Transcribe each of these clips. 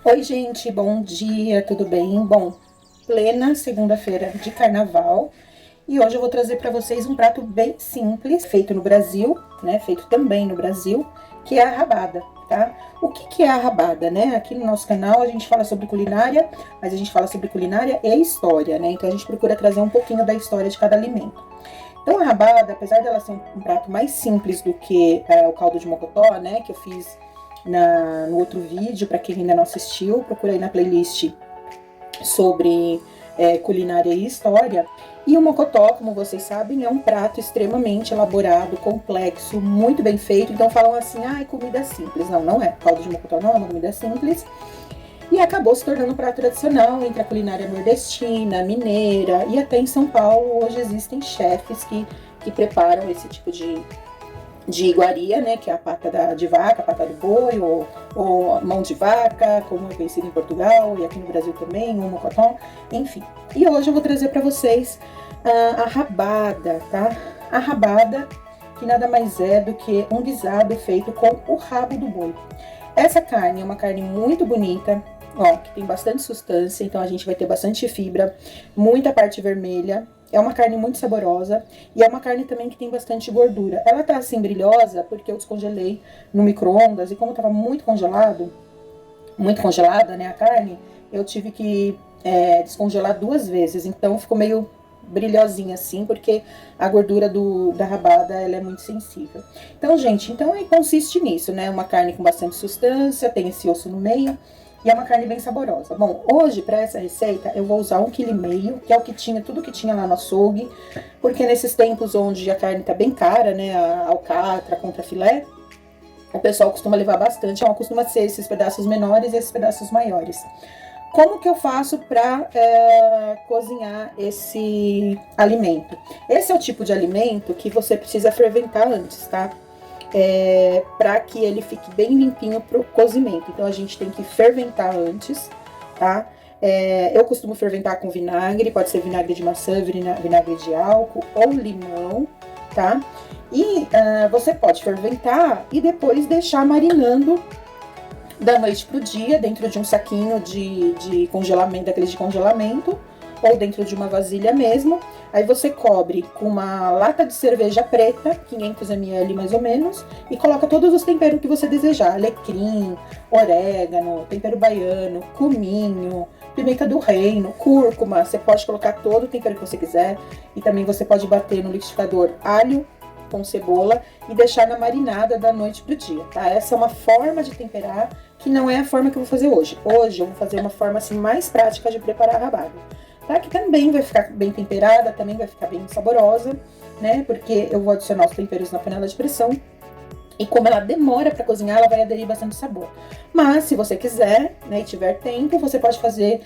Oi, gente, bom dia, tudo bem? Bom, plena segunda-feira de carnaval e hoje eu vou trazer para vocês um prato bem simples, feito no Brasil, né? Feito também no Brasil, que é a rabada, tá? O que que é a rabada, né? Aqui no nosso canal a gente fala sobre culinária, mas a gente fala sobre culinária e história, né? Então a gente procura trazer um pouquinho da história de cada alimento. Então a rabada, apesar dela ser um prato mais simples do que o caldo de mocotó, né? Que eu fiz no outro vídeo, para quem ainda não assistiu, procura aí na playlist sobre culinária e história. E o mocotó, como vocês sabem, é um prato extremamente elaborado, complexo, muito bem feito. Então falam assim, comida simples. Não, não é. Caldo de mocotó não é uma comida simples. E acabou se tornando um prato tradicional entre a culinária nordestina, mineira e até em São Paulo hoje existem chefes que preparam esse tipo de iguaria, né, que é a pata de vaca, a pata do boi, ou mão de vaca, como é conhecido em Portugal e aqui no Brasil também, o mocotó, enfim. E hoje eu vou trazer para vocês a rabada, tá? A rabada, que nada mais é do que um guisado feito com o rabo do boi. Essa carne é uma carne muito bonita, ó, que tem bastante sustância, então a gente vai ter bastante fibra, muita parte vermelha. É uma carne muito saborosa e é uma carne também que tem bastante gordura. Ela tá assim brilhosa porque eu descongelei no micro-ondas e como tava muito congelada, né, a carne, eu tive que descongelar 2 vezes. Então ficou meio brilhosinha assim, porque a gordura da rabada, ela é muito sensível. Então, gente, aí consiste nisso, né, uma carne com bastante sustância, tem esse osso no meio. E é uma carne bem saborosa. Bom, hoje, para essa receita, eu vou usar 1,5 kg, que é o que tinha, tudo que tinha lá no açougue. Porque nesses tempos onde a carne tá bem cara, né, a alcatra contra filé, o pessoal costuma levar bastante. Então, costuma ser esses pedaços menores e esses pedaços maiores. Como que eu faço para cozinhar esse alimento? Esse é o tipo de alimento que você precisa ferventar antes, tá? Para que ele fique bem limpinho pro cozimento. Então a gente tem que ferventar antes, tá? Eu costumo ferventar com vinagre, pode ser vinagre de maçã, vinagre de álcool ou limão, tá? E você pode ferventar e depois deixar marinando da noite pro dia dentro de um saquinho de congelamento, daqueles de congelamento, ou dentro de uma vasilha mesmo. Aí você cobre com uma lata de cerveja preta, 500 ml mais ou menos, e coloca todos os temperos que você desejar. Alecrim, orégano, tempero baiano, cominho, pimenta do reino, cúrcuma. Você pode colocar todo o tempero que você quiser. E também você pode bater no liquidificador alho com cebola e deixar na marinada da noite pro dia, tá? Essa é uma forma de temperar que não é a forma que eu vou fazer hoje. Hoje eu vou fazer uma forma assim mais prática de preparar a rabada. Tá? Que também vai ficar bem temperada, também vai ficar bem saborosa, né? Porque eu vou adicionar os temperos na panela de pressão. E como ela demora para cozinhar, ela vai aderir bastante sabor. Mas, se você quiser, né, e tiver tempo, você pode fazer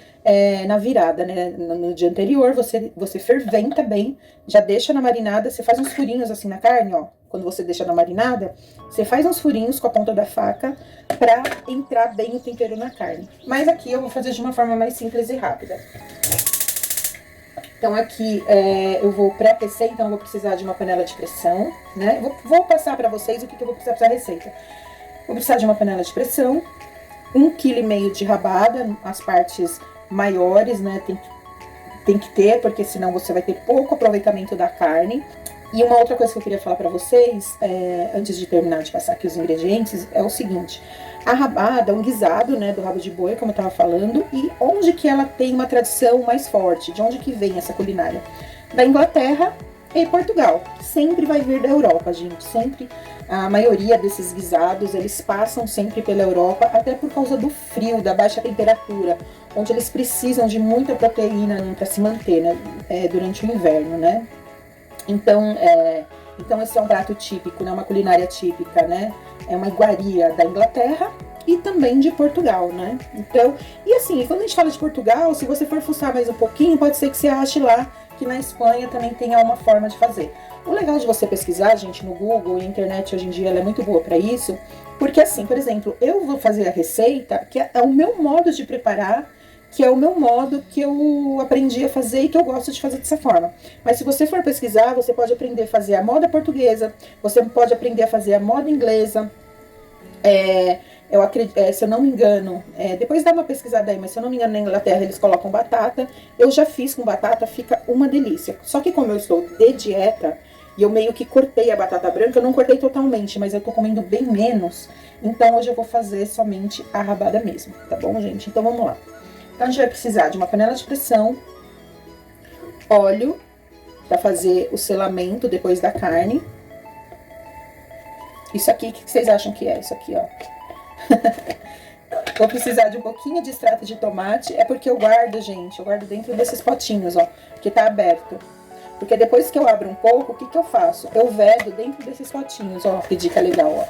na virada, né? No dia anterior, você ferventa bem, já deixa na marinada, você faz uns furinhos assim na carne, ó. Quando você deixa na marinada, você faz uns furinhos com a ponta da faca para entrar bem o tempero na carne. Mas aqui eu vou fazer de uma forma mais simples e rápida. Então aqui eu vou pré-aquecer, então eu vou precisar de uma panela de pressão, né? Vou passar para vocês o que eu vou precisar para a receita. Vou precisar de uma panela de pressão, 1,5 kg de rabada, as partes maiores, né? Tem que ter, porque senão você vai ter pouco aproveitamento da carne. E uma outra coisa que eu queria falar para vocês, antes de terminar de passar aqui os ingredientes, é o seguinte. A rabada é um guisado, né, do rabo de boi, como eu tava falando, e onde que ela tem uma tradição mais forte? De onde que vem essa culinária? Da Inglaterra e Portugal. Sempre vai vir da Europa, gente, sempre. A maioria desses guisados, eles passam sempre pela Europa, até por causa do frio, da baixa temperatura, onde eles precisam de muita proteína para se manter, né, durante o inverno, né? Então esse é um prato típico, né? Uma culinária típica, né? É uma iguaria da Inglaterra e também de Portugal, né? Então, e assim, quando a gente fala de Portugal, se você for fuçar mais um pouquinho, pode ser que você ache lá que na Espanha também tenha uma forma de fazer. O legal de você pesquisar, gente, no Google e a internet hoje em dia ela é muito boa para isso, porque assim, por exemplo, eu vou fazer a receita, que é o meu modo de preparar, que é o meu modo que eu aprendi a fazer e que eu gosto de fazer dessa forma. Mas se você for pesquisar, você pode aprender a fazer a moda portuguesa, você pode aprender a fazer a moda inglesa, Eu acredito, se eu não me engano, depois dá uma pesquisada aí, mas se eu não me engano, na Inglaterra eles colocam batata. Eu já fiz com batata, fica uma delícia. Só que como eu estou de dieta, e eu meio que cortei a batata branca, eu não cortei totalmente, mas eu tô comendo bem menos. Então hoje eu vou fazer somente a rabada mesmo, tá bom, gente? Então vamos lá. Então a gente vai precisar de uma panela de pressão, óleo, pra fazer o selamento depois da carne. Isso aqui, o que vocês acham que é? Isso aqui, ó. Vou precisar de um pouquinho de extrato de tomate. É porque eu guardo, gente, eu guardo dentro desses potinhos, ó, que tá aberto. Porque depois que eu abro um pouco, o que que eu faço? Eu vedo dentro desses potinhos, ó, que dica legal, ó.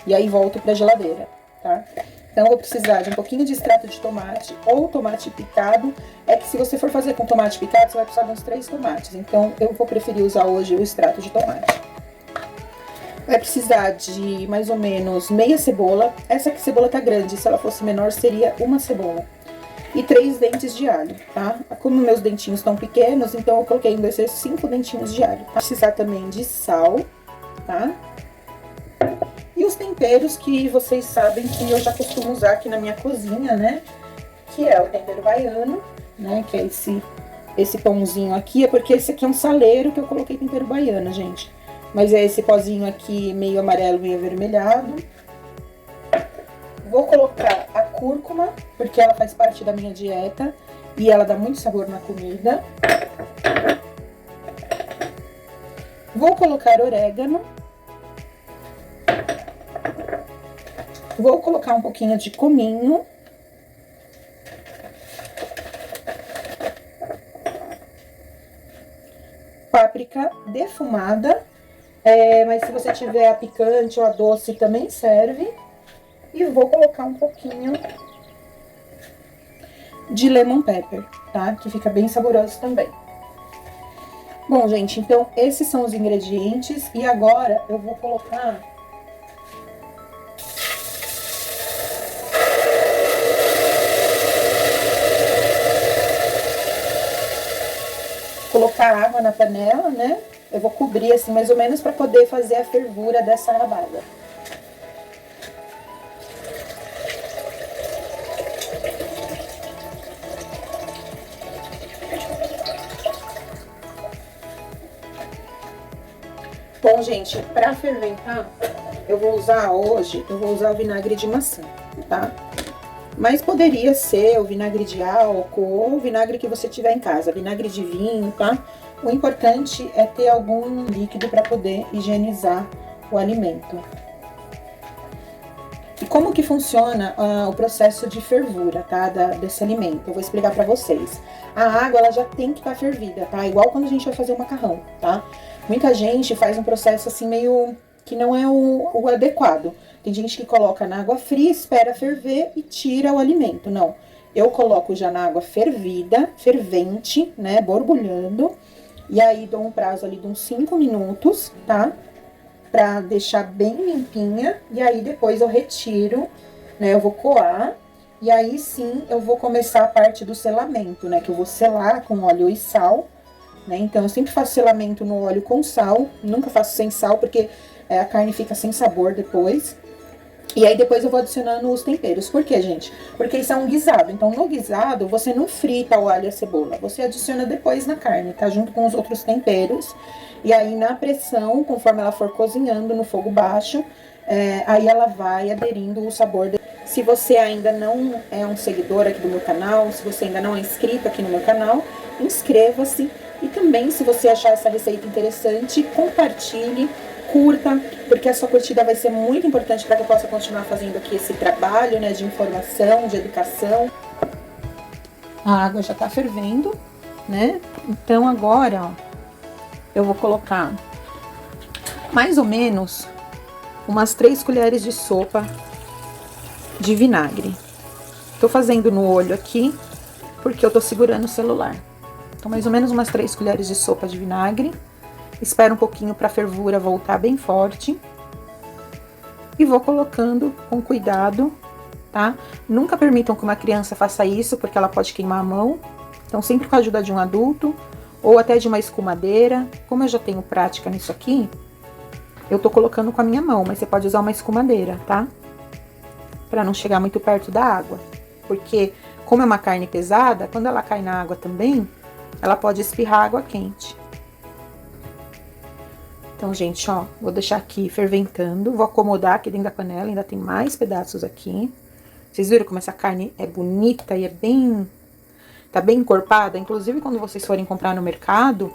E aí volto pra geladeira, tá? Então eu vou precisar de um pouquinho de extrato de tomate ou tomate picado. É que se você for fazer com tomate picado, você vai precisar de uns 3 tomates. Então eu vou preferir usar hoje o extrato de tomate. Vai precisar de mais ou menos meia cebola. Essa aqui cebola tá grande, se ela fosse menor seria uma cebola. E 3 dentes de alho, tá? Como meus dentinhos estão pequenos, então eu coloquei em 5 dentinhos de alho. Vai precisar também de sal, tá? E os temperos que vocês sabem que eu já costumo usar aqui na minha cozinha, né? Que é o tempero baiano, né? Que é esse pãozinho aqui. É porque esse aqui é um saleiro que eu coloquei tempero baiano, gente. Mas é esse pozinho aqui meio amarelo, meio avermelhado. Vou colocar a cúrcuma, porque ela faz parte da minha dieta. E ela dá muito sabor na comida. Vou colocar orégano. Vou colocar um pouquinho de cominho. Páprica defumada. Mas se você tiver a picante ou a doce também serve. E vou colocar um pouquinho de lemon pepper, tá? Que fica bem saboroso também. Bom, gente, então esses são os ingredientes. E agora eu vou colocar... água na panela, né? Eu vou cobrir assim mais ou menos para poder fazer a fervura dessa rabada. Bom, gente, para ferventar, eu vou usar o vinagre de maçã, tá? Mas poderia ser o vinagre de álcool ou o vinagre que você tiver em casa, vinagre de vinho, tá? O importante é ter algum líquido para poder higienizar o alimento. E como que funciona o processo de fervura, tá? Desse alimento? Eu vou explicar para vocês. A água, ela já tem que estar fervida, tá? Igual quando a gente vai fazer o macarrão, tá? Muita gente faz um processo assim meio que não é o adequado. Tem gente que coloca na água fria, espera ferver e tira o alimento. Não, eu coloco já na água fervida, fervente, né, borbulhando. E aí dou um prazo ali de uns 5 minutos, tá? Pra deixar bem limpinha. E aí depois eu retiro, né, eu vou coar. E aí sim eu vou começar a parte do selamento, né, que eu vou selar com óleo e sal. Né? Então eu sempre faço selamento no óleo com sal, nunca faço sem sal, porque a carne fica sem sabor depois. E aí depois eu vou adicionando os temperos. Por quê, gente? Porque isso é um guisado. Então no guisado você não frita o alho e a cebola, você adiciona depois na carne, tá? Junto com os outros temperos. E aí na pressão, conforme ela for cozinhando no fogo baixo, aí ela vai aderindo o sabor. Se você ainda não é um seguidor aqui do meu canal, se você ainda não é inscrito aqui no meu canal, inscreva-se. E também, se você achar essa receita interessante, compartilhe, curta, porque a sua curtida vai ser muito importante para que eu possa continuar fazendo aqui esse trabalho, né, de informação, de educação. A água já tá fervendo, né? Então agora, ó, eu vou colocar mais ou menos umas 3 colheres de sopa de vinagre. Tô fazendo no olho aqui, porque eu tô segurando o celular. Então, mais ou menos umas 3 colheres de sopa de vinagre. Espero um pouquinho para a fervura voltar bem forte. E vou colocando com cuidado, tá? Nunca permitam que uma criança faça isso, porque ela pode queimar a mão. Então, sempre com a ajuda de um adulto, ou até de uma escumadeira. Como eu já tenho prática nisso aqui, eu tô colocando com a minha mão, mas você pode usar uma escumadeira, tá? para não chegar muito perto da água. Porque, como é uma carne pesada, quando ela cai na água também, ela pode espirrar água quente. Então, gente, ó, vou deixar aqui ferventando. Vou acomodar aqui dentro da panela, ainda tem mais pedaços aqui. Vocês viram como essa carne é bonita e é bem... tá bem encorpada? Inclusive, quando vocês forem comprar no mercado,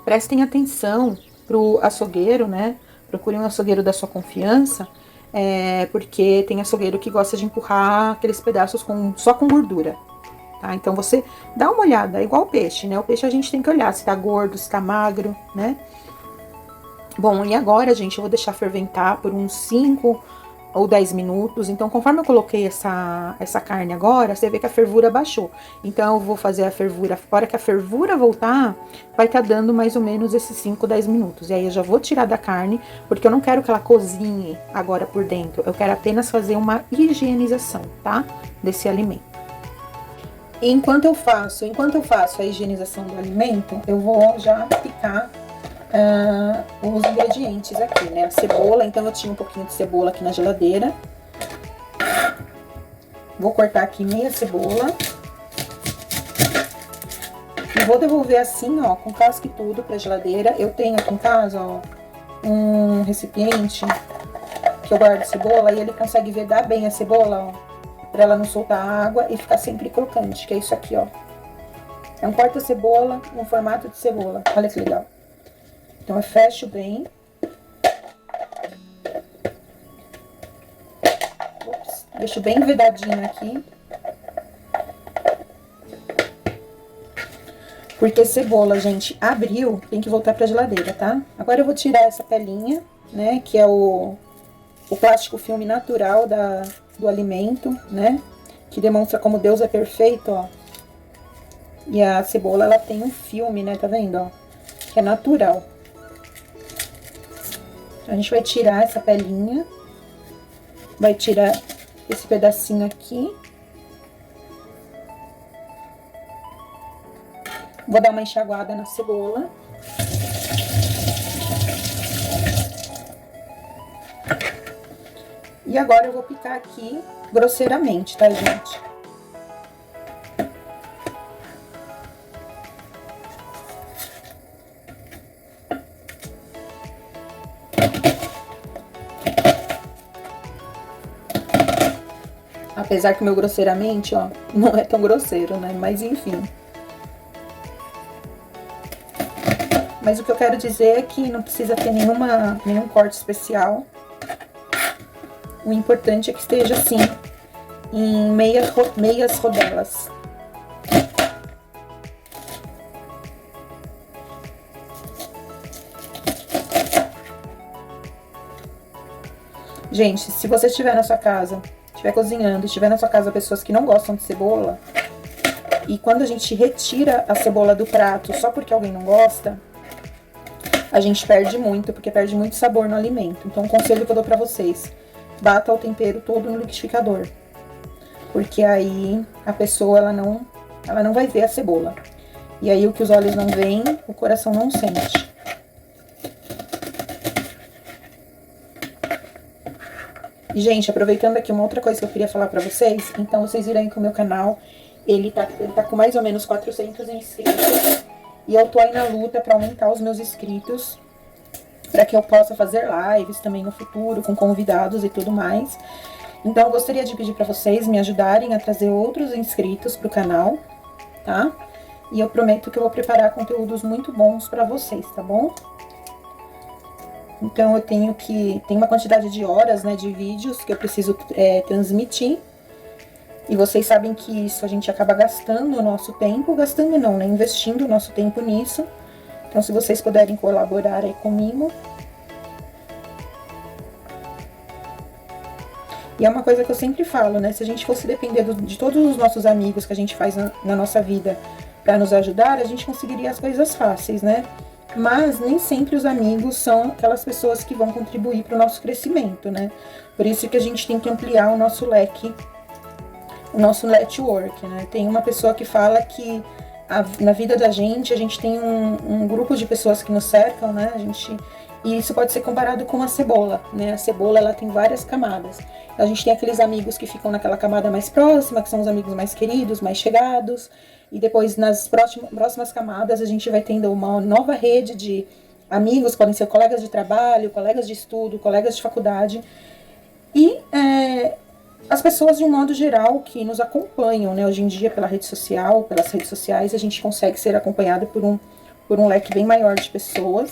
prestem atenção pro açougueiro, né? Procurem um açougueiro da sua confiança, porque tem açougueiro que gosta de empurrar aqueles pedaços só com gordura, tá? Então, você dá uma olhada, é igual o peixe, né? O peixe a gente tem que olhar se tá gordo, se tá magro, né? Bom, e agora, gente, eu vou deixar ferventar por uns 5 ou 10 minutos. Então, conforme eu coloquei essa carne agora, você vê que a fervura baixou. Então, eu vou fazer a fervura, a hora que a fervura voltar, vai estar dando mais ou menos esses 5, 10 minutos. E aí, eu já vou tirar da carne, porque eu não quero que ela cozinhe agora por dentro. Eu quero apenas fazer uma higienização, tá? Desse alimento. E enquanto eu faço a higienização do alimento, eu vou já picar os ingredientes aqui, né? A cebola, então eu tinha um pouquinho de cebola aqui na geladeira. Vou cortar aqui meia cebola. E vou devolver assim, ó, com casca e tudo pra geladeira. Eu tenho aqui em casa, ó, um recipiente que eu guardo cebola e ele consegue vedar bem a cebola, ó, pra ela não soltar água e ficar sempre crocante, que é isso aqui, ó. É um porta-cebola no formato de cebola. Olha que legal. Então, eu fecho bem. Ops, deixo bem vedadinho aqui. Porque cebola, gente, abriu, tem que voltar pra geladeira, tá? Agora eu vou tirar essa pelinha, né? Que é o plástico filme natural do alimento, né? Que demonstra como Deus é perfeito, ó. E a cebola, ela tem um filme, né? Tá vendo, ó? Que é natural. A gente vai tirar essa pelinha, vai tirar esse pedacinho aqui. Vou dar uma enxaguada na cebola. E agora eu vou picar aqui grosseiramente, tá, gente? Apesar que o meu grosseiramente, ó, não é tão grosseiro, né? Mas enfim. Mas o que eu quero dizer é que não precisa ter nenhum corte especial. O importante é que esteja assim, em meias rodelas. Gente, se você estiver na sua casa, estiver cozinhando, estiver na sua casa pessoas que não gostam de cebola, e quando a gente retira a cebola do prato só porque alguém não gosta, a gente perde muito, porque perde muito sabor no alimento. Então, o conselho que eu dou pra vocês, bata o tempero todo no liquidificador, porque aí a pessoa, ela não vai ver a cebola. E aí, o que os olhos não veem, o coração não sente. E, gente, aproveitando aqui uma outra coisa que eu queria falar pra vocês, então vocês viram que o meu canal, ele tá com mais ou menos 400 inscritos, e eu tô aí na luta pra aumentar os meus inscritos, pra que eu possa fazer lives também no futuro, com convidados e tudo mais. Então, eu gostaria de pedir pra vocês me ajudarem a trazer outros inscritos pro canal, tá? E eu prometo que eu vou preparar conteúdos muito bons pra vocês, tá bom? Então, eu tenho uma quantidade de horas, né, de vídeos que eu preciso transmitir. E vocês sabem que isso a gente acaba gastando o nosso tempo, gastando não, né, investindo o nosso tempo nisso. Então, se vocês puderem colaborar aí comigo. E é uma coisa que eu sempre falo, né, se a gente fosse depender de todos os nossos amigos que a gente faz na nossa vida para nos ajudar, a gente conseguiria as coisas fáceis, né? Mas nem sempre os amigos são aquelas pessoas que vão contribuir para o nosso crescimento, né? Por isso que a gente tem que ampliar o nosso leque, o nosso network, né? Tem uma pessoa que fala que na vida da gente, a gente tem um grupo de pessoas que nos cercam, né? A gente E isso pode ser comparado com a cebola, né? A cebola, ela tem várias camadas. A gente tem aqueles amigos que ficam naquela camada mais próxima, que são os amigos mais queridos, mais chegados. E depois, nas próximas camadas, a gente vai tendo uma nova rede de amigos, podem ser colegas de trabalho, colegas de estudo, colegas de faculdade. E as pessoas, de um modo geral, que nos acompanham, né? Hoje em dia, pela rede social, pelas redes sociais, a gente consegue ser acompanhado por um leque bem maior de pessoas.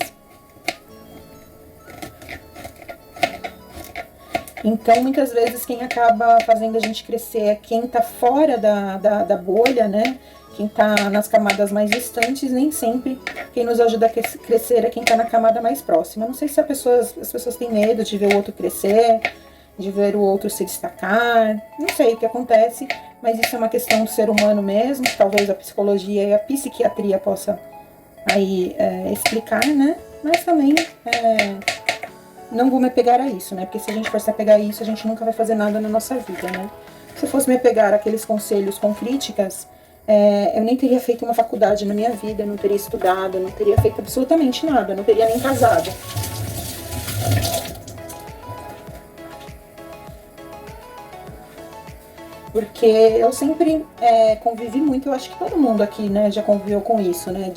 Então, muitas vezes, quem acaba fazendo a gente crescer é quem tá fora da bolha, né? Quem tá nas camadas mais distantes, nem sempre quem nos ajuda a crescer é quem tá na camada mais próxima. Não sei se as pessoas têm medo de ver o outro crescer, de ver o outro se destacar. Não sei o que acontece, mas isso é uma questão do ser humano mesmo. Talvez a psicologia e a psiquiatria possa aí explicar, né? Mas também não vou me apegar a isso, né? Porque se a gente for se apegar a isso, a gente nunca vai fazer nada na nossa vida, né? Se eu fosse me apegar àqueles conselhos com críticas, eu nem teria feito uma faculdade na minha vida, eu não teria estudado, eu não teria feito absolutamente nada, eu não teria nem casado. Porque eu sempre convivi muito, eu acho que todo mundo aqui, né, já conviveu com isso, né,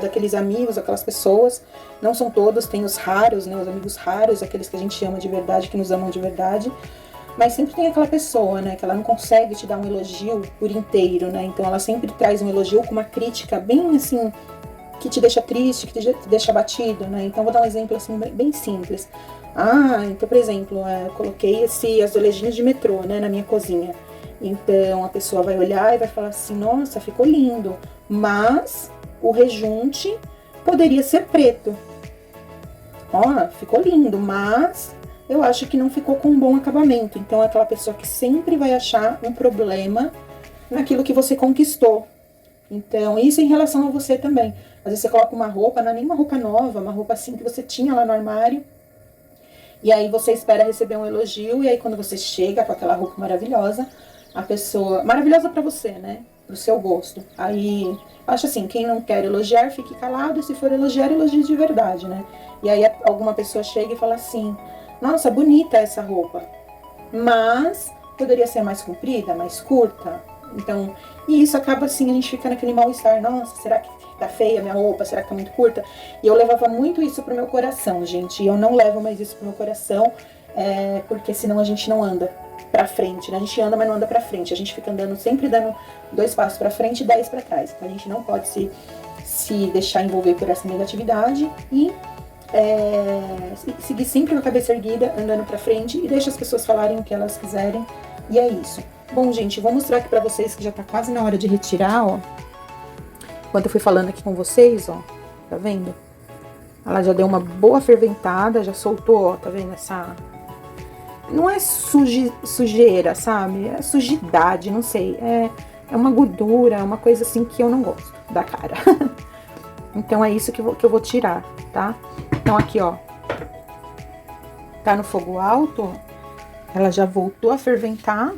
daqueles amigos, aquelas pessoas, não são todos, tem os raros, né, os amigos raros, aqueles que a gente ama de verdade, que nos amam de verdade, mas sempre tem aquela pessoa, né, que ela não consegue te dar um elogio por inteiro, né, então ela sempre traz um elogio com uma crítica bem, assim, que te deixa triste, que te deixa abatido, né, então vou dar um exemplo, assim, bem simples. Então, por exemplo, eu coloquei azulejinhos de metrô, né, na minha cozinha. Então a pessoa vai olhar e vai falar assim, nossa, ficou lindo, mas o rejunte poderia ser preto. Ficou lindo, mas eu acho que não ficou com um bom acabamento. Então é aquela pessoa que sempre vai achar um problema naquilo que você conquistou. Então isso em relação a você também. Às vezes você coloca uma roupa, não é nem uma roupa nova, uma roupa assim que você tinha lá no armário, e aí você espera receber um elogio, e aí quando você chega com aquela roupa maravilhosa, a pessoa... Maravilhosa pra você, né? Pro seu gosto. Aí, acho assim, quem não quer elogiar, fique calado. E se for elogiar, elogie de verdade, né? E aí alguma pessoa chega e fala assim, nossa, bonita essa roupa, mas poderia ser mais comprida, mais curta. Então, e isso acaba assim, a gente fica naquele mal-estar. Nossa, será que tá feia a minha roupa? Será que tá muito curta? E eu levava muito isso pro meu coração, gente. E eu não levo mais isso pro meu coração, porque senão a gente não anda pra frente, né? A gente anda, mas não anda pra frente. A gente fica andando, sempre dando 2 passos pra frente e 10 pra trás. Então a gente não pode se deixar envolver por essa negatividade e seguir sempre com a cabeça erguida, andando pra frente, e deixa as pessoas falarem o que elas quiserem. E é isso. Bom, gente, vou mostrar aqui pra vocês que já tá quase na hora de retirar, ó. Enquanto eu fui falando aqui com vocês, ó. Tá vendo? Ela já deu uma boa ferventada, já soltou, ó. Tá vendo essa... Não é sujeira, sabe? É sujidade, não sei. É uma gordura, uma coisa assim que eu não gosto da cara. Então é isso que eu vou tirar, tá? Então aqui, ó. Tá no fogo alto. Ela já voltou a ferventar.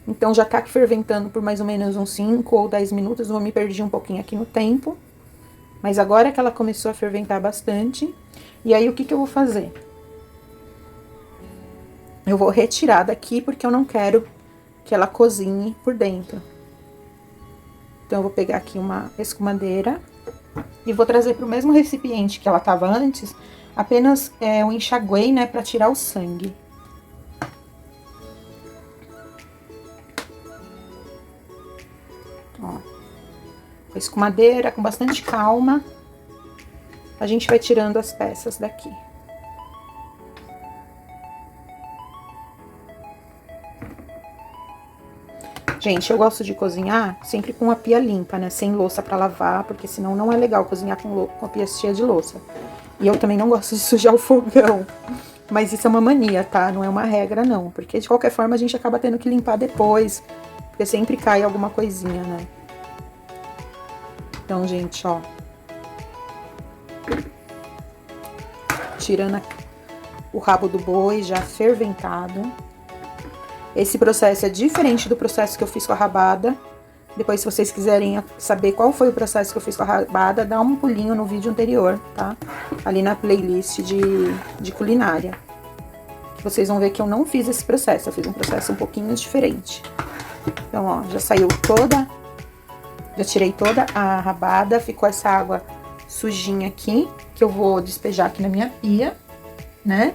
Então já tá aqui ferventando por mais ou menos uns 5 ou 10 minutos. Eu me perdi um pouquinho aqui no tempo. Mas agora que ela começou a ferventar bastante. E aí o que eu vou fazer? Eu vou retirar daqui porque eu não quero que ela cozinhe por dentro. Então eu vou pegar aqui uma escumadeira e vou trazer para o mesmo recipiente que ela tava antes, apenas um enxaguei, né, para tirar o sangue. Ó, com a escumadeira, com bastante calma, a gente vai tirando as peças daqui. Gente, eu gosto de cozinhar sempre com a pia limpa, né? Sem louça pra lavar, porque senão não é legal cozinhar com a pia cheia de louça. E eu também não gosto de sujar o fogão. Mas isso é uma mania, tá? Não é uma regra, não. Porque de qualquer forma a gente acaba tendo que limpar depois. Porque sempre cai alguma coisinha, né? Então, gente, ó. Tirando o rabo do boi já ferventado. Esse processo é diferente do processo que eu fiz com a rabada, Depois, se vocês quiserem saber qual foi o processo que eu fiz com a rabada, dá um pulinho no vídeo anterior, tá? Ali na playlist de culinária. Vocês vão ver que eu não fiz esse processo, eu fiz um processo um pouquinho diferente. Então, ó, já saiu toda, já tirei toda a rabada, ficou essa água sujinha aqui, que eu vou despejar aqui na minha pia, né?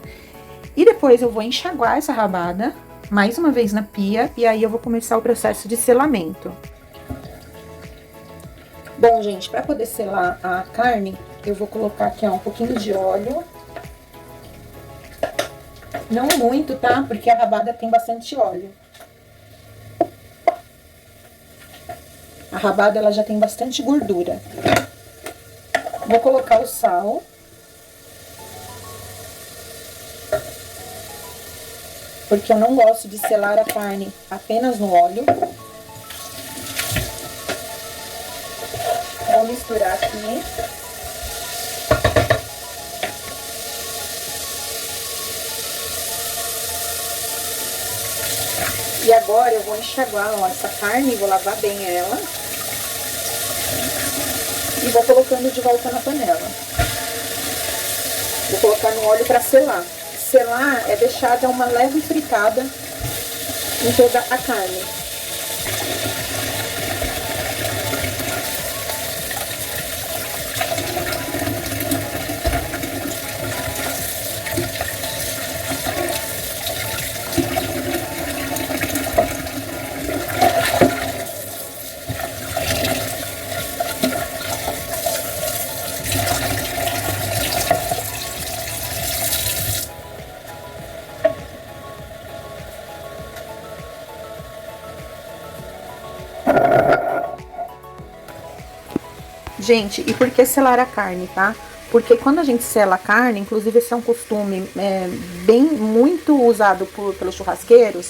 E depois eu vou enxaguar essa rabada mais uma vez na pia, e aí eu vou começar o processo de selamento. Bom, gente, para poder selar a carne, eu vou colocar aqui, ó, um pouquinho de óleo. Não muito, tá? Porque a rabada tem bastante óleo. A rabada, ela já tem bastante gordura. Vou colocar o sal. Porque eu não gosto de selar a carne apenas no óleo. Vou misturar aqui. E agora eu vou enxaguar, ó, essa carne, vou lavar bem ela. E vou colocando de volta na panela. Vou colocar no óleo para selar. Selar é deixar dar uma leve fritada em toda a carne. Gente, e por que selar a carne, tá? Porque quando a gente sela a carne, inclusive esse é um costume bem muito usado pelos churrasqueiros.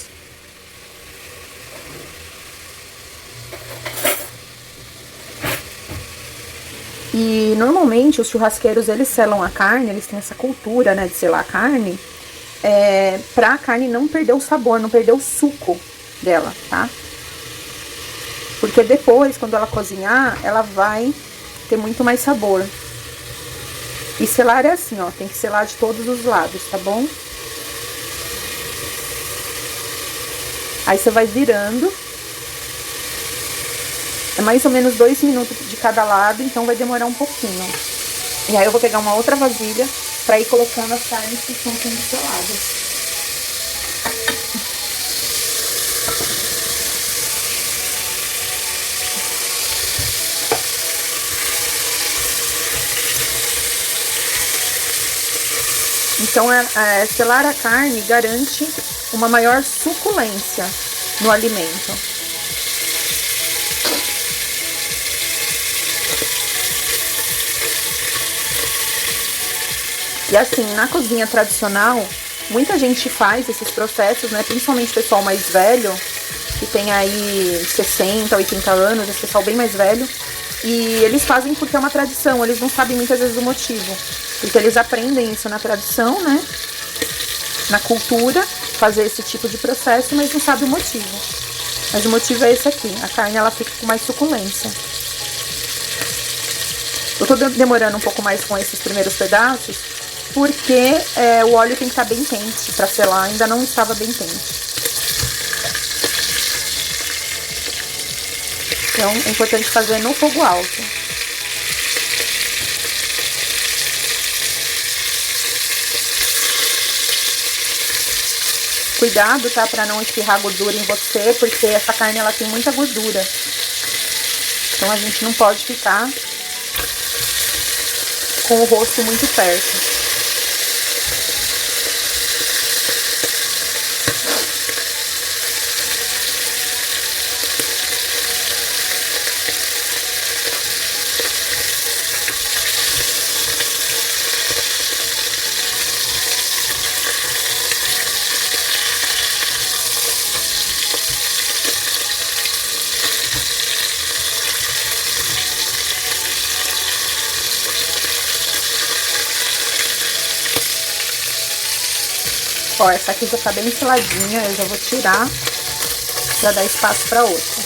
E normalmente os churrasqueiros, eles selam a carne, eles têm essa cultura, né, de selar a carne, pra carne não perder o sabor, não perder o suco dela, tá? Porque depois, quando ela cozinhar, ela vai ter muito mais sabor. E selar é assim, ó, tem que selar de todos os lados, tá bom? Aí você vai virando. É mais ou menos 2 minutos de cada lado, então vai demorar um pouquinho. E aí eu vou pegar uma outra vasilha pra ir colocando as carnes que estão sendo seladas. Então, selar a carne garante uma maior suculência no alimento. E assim, na cozinha tradicional, muita gente faz esses processos, né? Principalmente o pessoal mais velho, que tem aí 60, 80 anos, esse pessoal bem mais velho. E eles fazem porque é uma tradição, eles não sabem muitas vezes o motivo. Porque eles aprendem isso na tradição, né? Na cultura, fazer esse tipo de processo, mas não sabem o motivo. Mas o motivo é esse aqui, a carne ela fica com mais suculência. Eu tô demorando um pouco mais com esses primeiros pedaços, porque o óleo tem que estar bem quente para selar, ainda não estava bem quente. Então, é importante fazer no fogo alto. Cuidado, tá? Pra não espirrar gordura em você, porque essa carne, ela tem muita gordura. Então, a gente não pode ficar com o rosto muito perto. Ó, essa aqui já tá bem seladinha, eu já vou tirar pra dar espaço pra outra.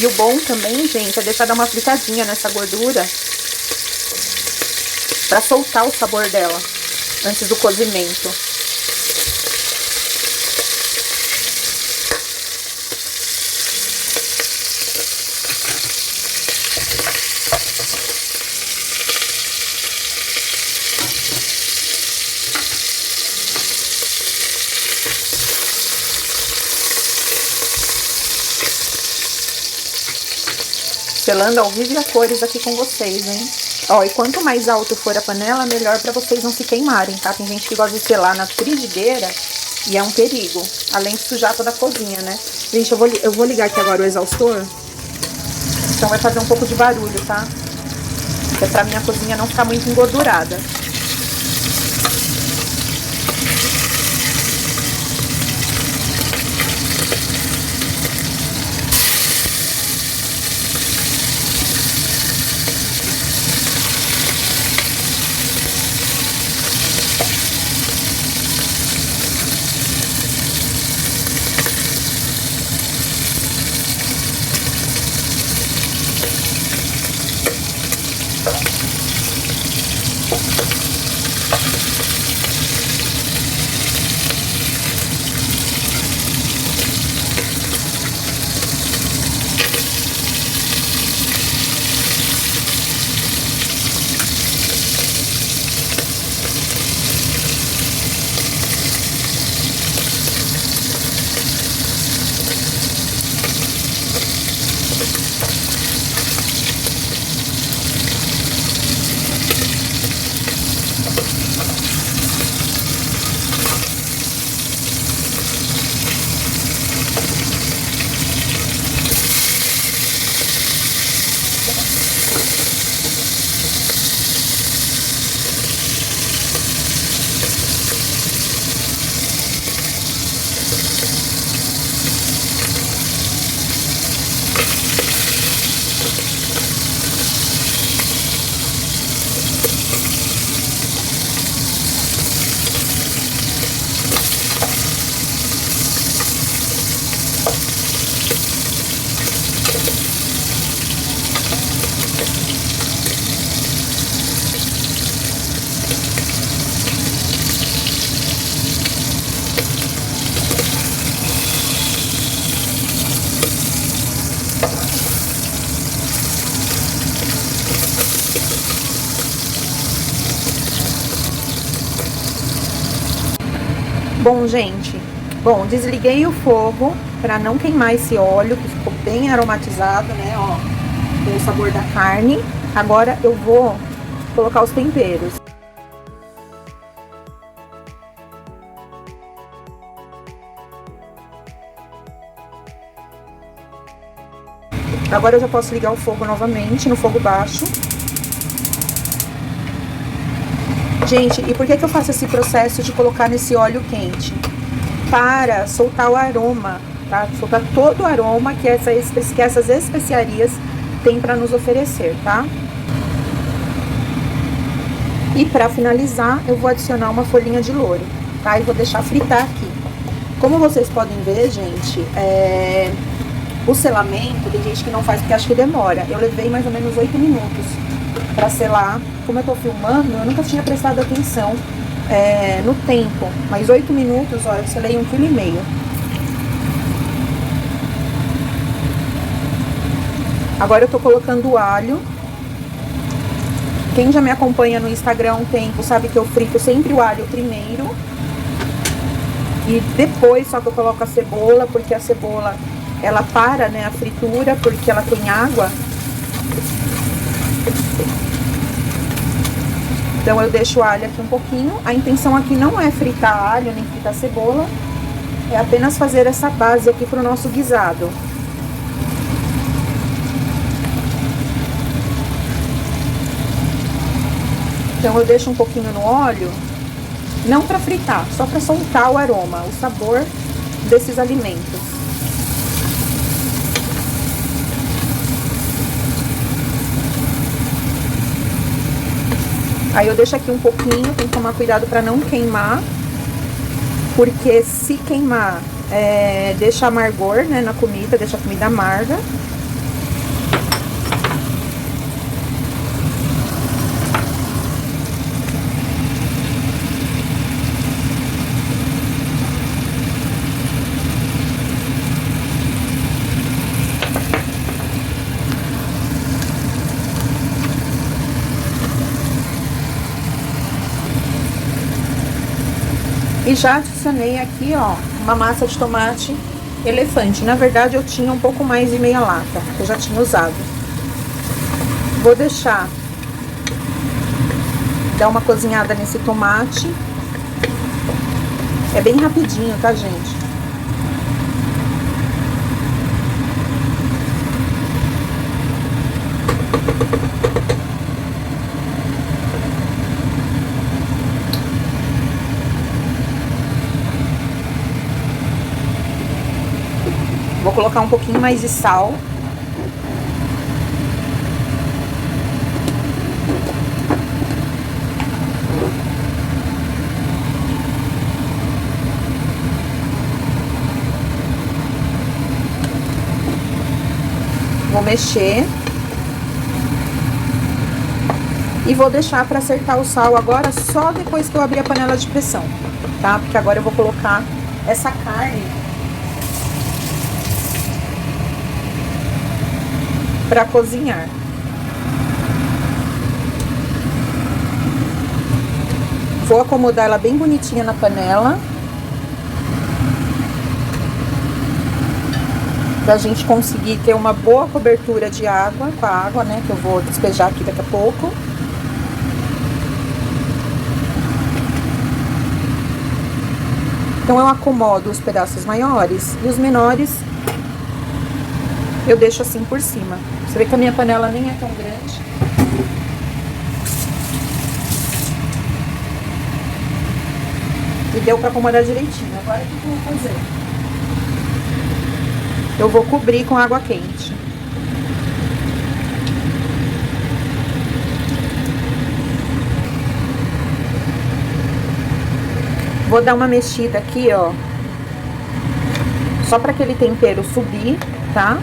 E o bom também, gente, é deixar dar uma fritadinha nessa gordura pra soltar o sabor dela antes do cozimento. Selando ao vivo e a cores aqui com vocês, hein? Ó, e quanto mais alto for a panela, melhor pra vocês não se queimarem, tá? Tem gente que gosta de selar na frigideira e é um perigo. Além de sujar toda a cozinha, né? Gente, eu vou ligar aqui agora o exaustor. Então vai fazer um pouco de barulho, tá? Que é pra minha cozinha não ficar muito engordurada. Bom, gente, desliguei o fogo para não queimar esse óleo, que ficou bem aromatizado, né, ó, com o sabor da carne. Agora eu vou colocar os temperos. Agora eu já posso ligar o fogo novamente, no fogo baixo. Gente, e por que eu faço esse processo de colocar nesse óleo quente? Para soltar o aroma, tá? Soltar todo o aroma que essas especiarias têm para nos oferecer, tá? E para finalizar, eu vou adicionar uma folhinha de louro, tá? E vou deixar fritar aqui. Como vocês podem ver, gente, o selamento, tem gente que não faz porque acha que demora. Eu levei mais ou menos 8 minutos para selar. Como eu tô filmando, eu nunca tinha prestado atenção no tempo. Mas 8 minutos, ó, eu selei 1,5 kg. Agora eu tô colocando o alho. Quem já me acompanha no Instagram há um tempo sabe que eu frito sempre o alho primeiro. E depois só que eu coloco a cebola, porque a cebola, ela para, né, a fritura, porque ela tem água. Então eu deixo o alho aqui um pouquinho. A intenção aqui não é fritar alho, nem fritar cebola. É apenas fazer essa base aqui pro nosso guisado. Então eu deixo um pouquinho no óleo, não para fritar, só para soltar o aroma, o sabor desses alimentos. Aí eu deixo aqui um pouquinho, tem que tomar cuidado para não queimar, porque se queimar, deixa amargor, né, na comida, deixa a comida amarga. E já adicionei aqui, ó, uma massa de tomate elefante. Na verdade, eu tinha um pouco mais de meia lata, que eu já tinha usado. Vou deixar dar uma cozinhada nesse tomate. É bem rapidinho, tá, gente? Vou colocar um pouquinho mais de sal. Vou mexer. E vou deixar para acertar o sal agora só depois que eu abrir a panela de pressão, tá? Porque agora eu vou colocar essa carne para cozinhar. Vou acomodar ela bem bonitinha na panela. Pra gente conseguir ter uma boa cobertura de água, com a água, né, que eu vou despejar aqui daqui a pouco. Então eu acomodo os pedaços maiores e os menores eu deixo assim por cima. Você vê que a minha panela nem é tão grande. E deu pra acomodar direitinho. Agora o que eu vou fazer? Eu vou cobrir com água quente. Vou dar uma mexida aqui, ó. Só para aquele tempero subir, tá?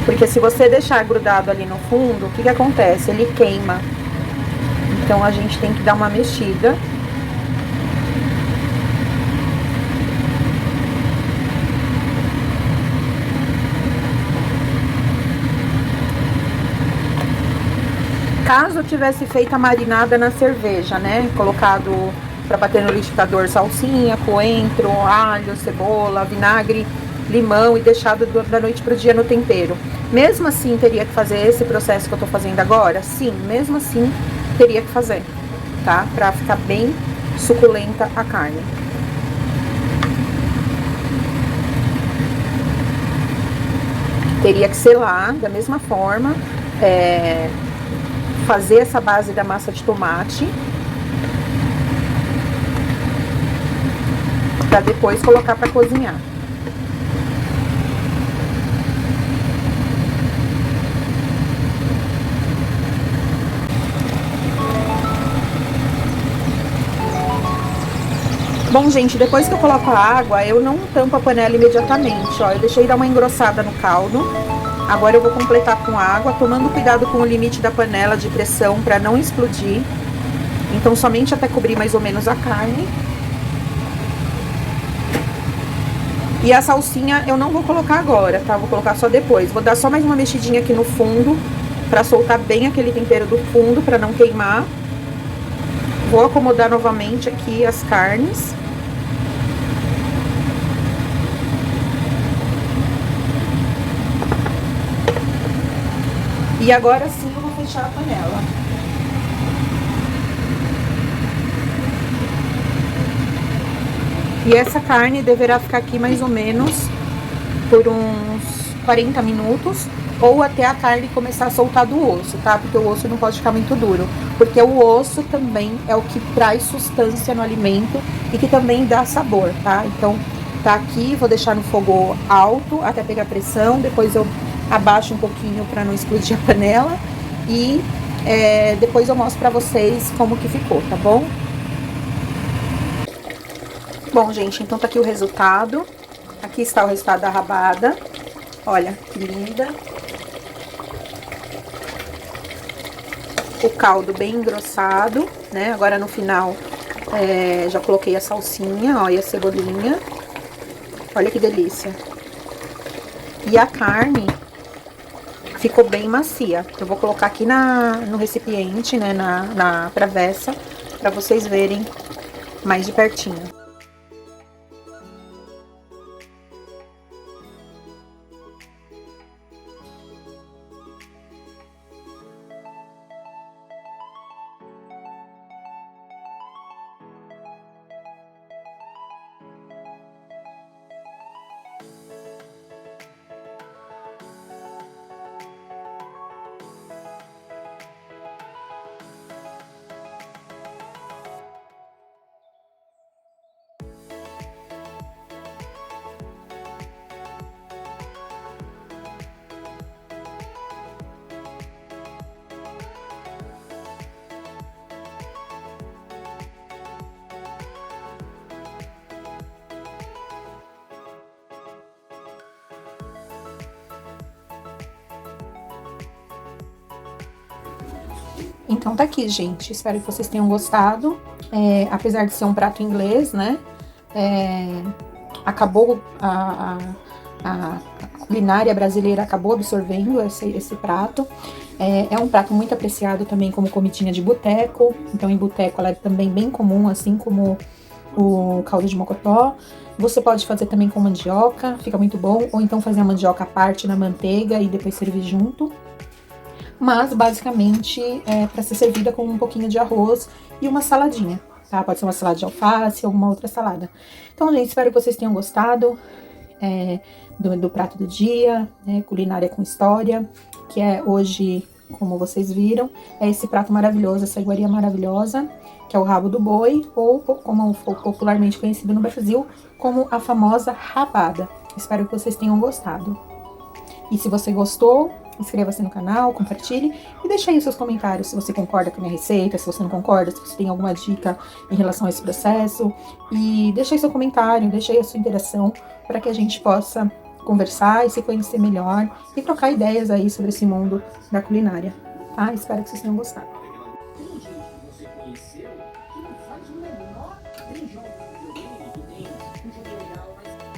Porque se você deixar grudado ali no fundo, o que que acontece? Ele queima. Então, a gente tem que dar uma mexida. Caso eu tivesse feito a marinada na cerveja, né? Colocado para bater no liquidificador salsinha, coentro, alho, cebola, vinagre, limão e deixado da noite pro dia no tempero. Mesmo assim, teria que fazer esse processo que eu tô fazendo agora? Sim, mesmo assim, teria que fazer, tá? Pra ficar bem suculenta a carne. Teria que selar da mesma forma, fazer essa base da massa de tomate, pra depois colocar pra cozinhar. Bom, gente, depois que eu coloco a água, eu não tampo a panela imediatamente, ó. Eu deixei dar uma engrossada no caldo. Agora eu vou completar com água, tomando cuidado com o limite da panela de pressão para não explodir. Então, somente até cobrir mais ou menos a carne. E a salsinha eu não vou colocar agora, tá? Vou colocar só depois. Vou dar só mais uma mexidinha aqui no fundo, para soltar bem aquele tempero do fundo, para não queimar. Vou acomodar novamente aqui as carnes. E agora sim eu vou fechar a panela. E essa carne deverá ficar aqui mais ou menos por uns 40 minutos, ou até a carne começar a soltar do osso, tá? Porque o osso não pode ficar muito duro, porque o osso também é o que traz sustância no alimento e que também dá sabor, tá? Então, tá aqui, vou deixar no fogo alto até pegar pressão, depois eu abaixo um pouquinho para não explodir a panela e depois eu mostro pra vocês como que ficou, tá bom? Bom, gente, então tá aqui o resultado. Aqui está o resultado da rabada. Olha, que linda. O caldo bem engrossado, né? Agora no final Já coloquei a salsinha, ó, e a cebolinha. Olha que delícia. E a carne ficou bem macia. Eu vou colocar aqui no recipiente, né, na travessa, para vocês verem mais de pertinho. Então tá aqui, gente. Espero que vocês tenham gostado. Apesar de ser um prato inglês, né? Acabou a culinária brasileira acabou absorvendo esse prato. É um prato muito apreciado também como comidinha de boteco. Então, em boteco ela é também bem comum, assim como o caldo de mocotó. Você pode fazer também com mandioca, fica muito bom. Ou então fazer a mandioca à parte na manteiga e depois servir junto. Mas, basicamente, é para ser servida com um pouquinho de arroz e uma saladinha, tá? Pode ser uma salada de alface, alguma outra salada. Então, gente, espero que vocês tenham gostado do prato do dia, né? Culinária com história, que é hoje, como vocês viram, é esse prato maravilhoso, essa iguaria maravilhosa, que é o rabo do boi, ou como for popularmente conhecido no Brasil, como a famosa rabada. Espero que vocês tenham gostado. E se você gostou, inscreva-se no canal, compartilhe e deixe aí os seus comentários se você concorda com a minha receita, se você não concorda, se você tem alguma dica em relação a esse processo. E deixe aí seu comentário, deixe aí a sua interação para que a gente possa conversar e se conhecer melhor e trocar ideias aí sobre esse mundo da culinária, tá? Espero que vocês tenham gostado. Tem gente que você conheceu que não faz o menor, tem jogos de videogame que tem um jogo legal, mas